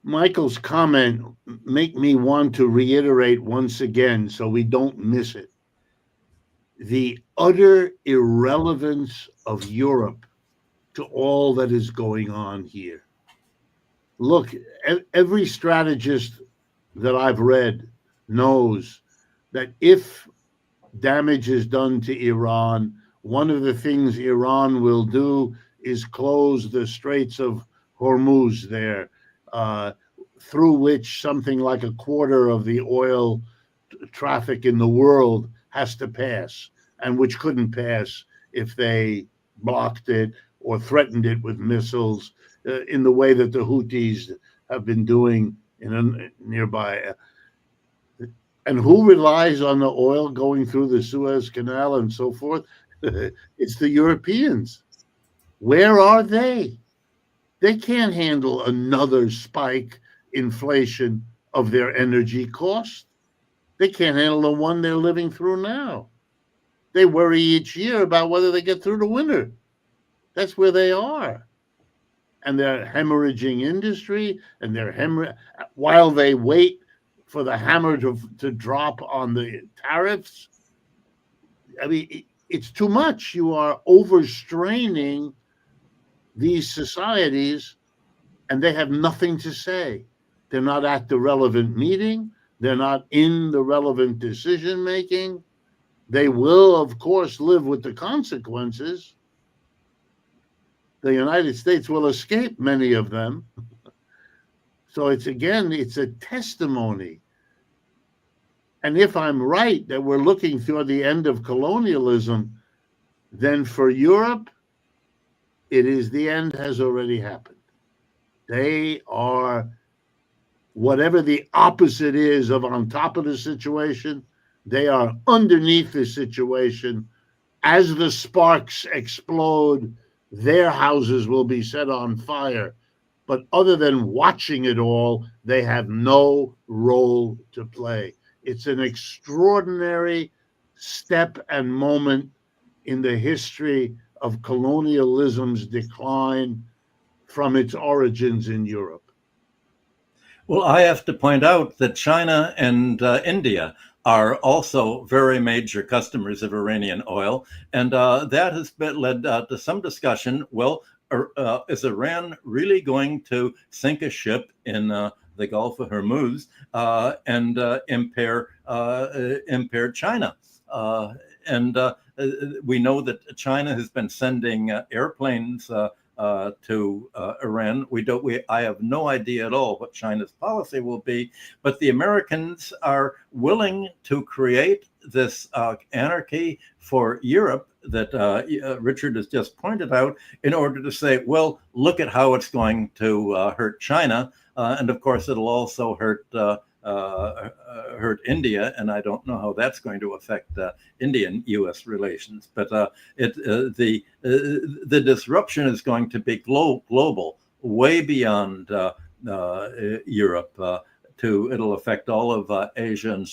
Michael's comment make me want to reiterate once again, so we don't miss it, the utter irrelevance of Europe to all that is going on here. Look, every strategist that I've read knows that if damage is done to Iran, one of the things Iran will do is close the Straits of Hormuz there, through which something like a quarter of the oil traffic in the world has to pass, and which couldn't pass if they blocked it or threatened it with missiles in the way that the Houthis have been doing in a nearby. And who relies on the oil going through the Suez Canal and so forth? It's the Europeans. Where are they? They can't handle another spike inflation of their energy costs. They can't handle the one they're living through now. They worry each year about whether they get through the winter. That's where they are. and they're hemorrhaging industry, and while they wait for the hammer to drop on the tariffs. I mean, it's too much. You are overstraining these societies, and they have nothing to say. They're not at the relevant meeting. They're not in the relevant decision making. They will, of course, live with the consequences. The United States will escape many of them. So it's a testimony. And if I'm right that we're looking toward the end of colonialism, then for Europe, the end has already happened. They are, whatever the opposite is of on top of the situation, they are underneath the situation. As the sparks explode, their houses will be set on fire. But other than watching it all, they have no role to play. It's an extraordinary step and moment in the history of colonialism's decline from its origins in Europe. Well, I have to point out that China and India are also very major customers of Iranian oil, and that has led to some discussion. Well, is Iran really going to sink a ship in the Gulf of Hormuz and impair China? And we know that China has been sending airplanes to Iran. I have no idea at all what China's policy will be, but the Americans are willing to create this anarchy for Europe that Richard has just pointed out, in order to say, well, look at how it's going to hurt China, and of course it'll also hurt India, and I don't know how that's going to affect Indian-U.S. relations. But the disruption is going to be global, way beyond Europe. It'll affect all of Asia and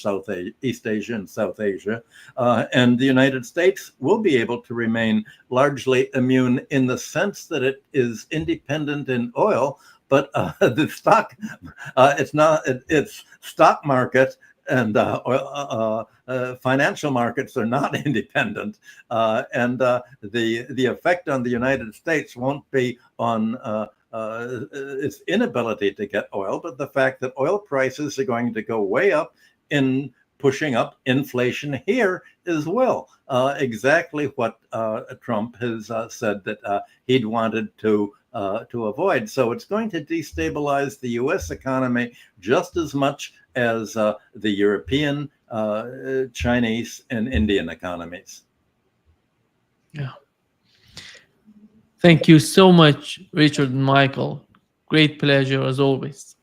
East Asia and South Asia, and the United States will be able to remain largely immune in the sense that it is independent in oil. But the its stock market and financial markets are not independent, and the effect on the United States won't be on its inability to get oil, but the fact that oil prices are going to go way up, in pushing up inflation here as well. Exactly what Trump has said that he'd wanted to avoid. So it's going to destabilize the U.S. economy just as much as the European, Chinese, and Indian economies. Yeah. Thank you so much, Richard and Michael. Great pleasure as always.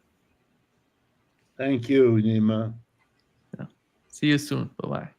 Thank you, Nima. Yeah. See you soon. Bye-bye.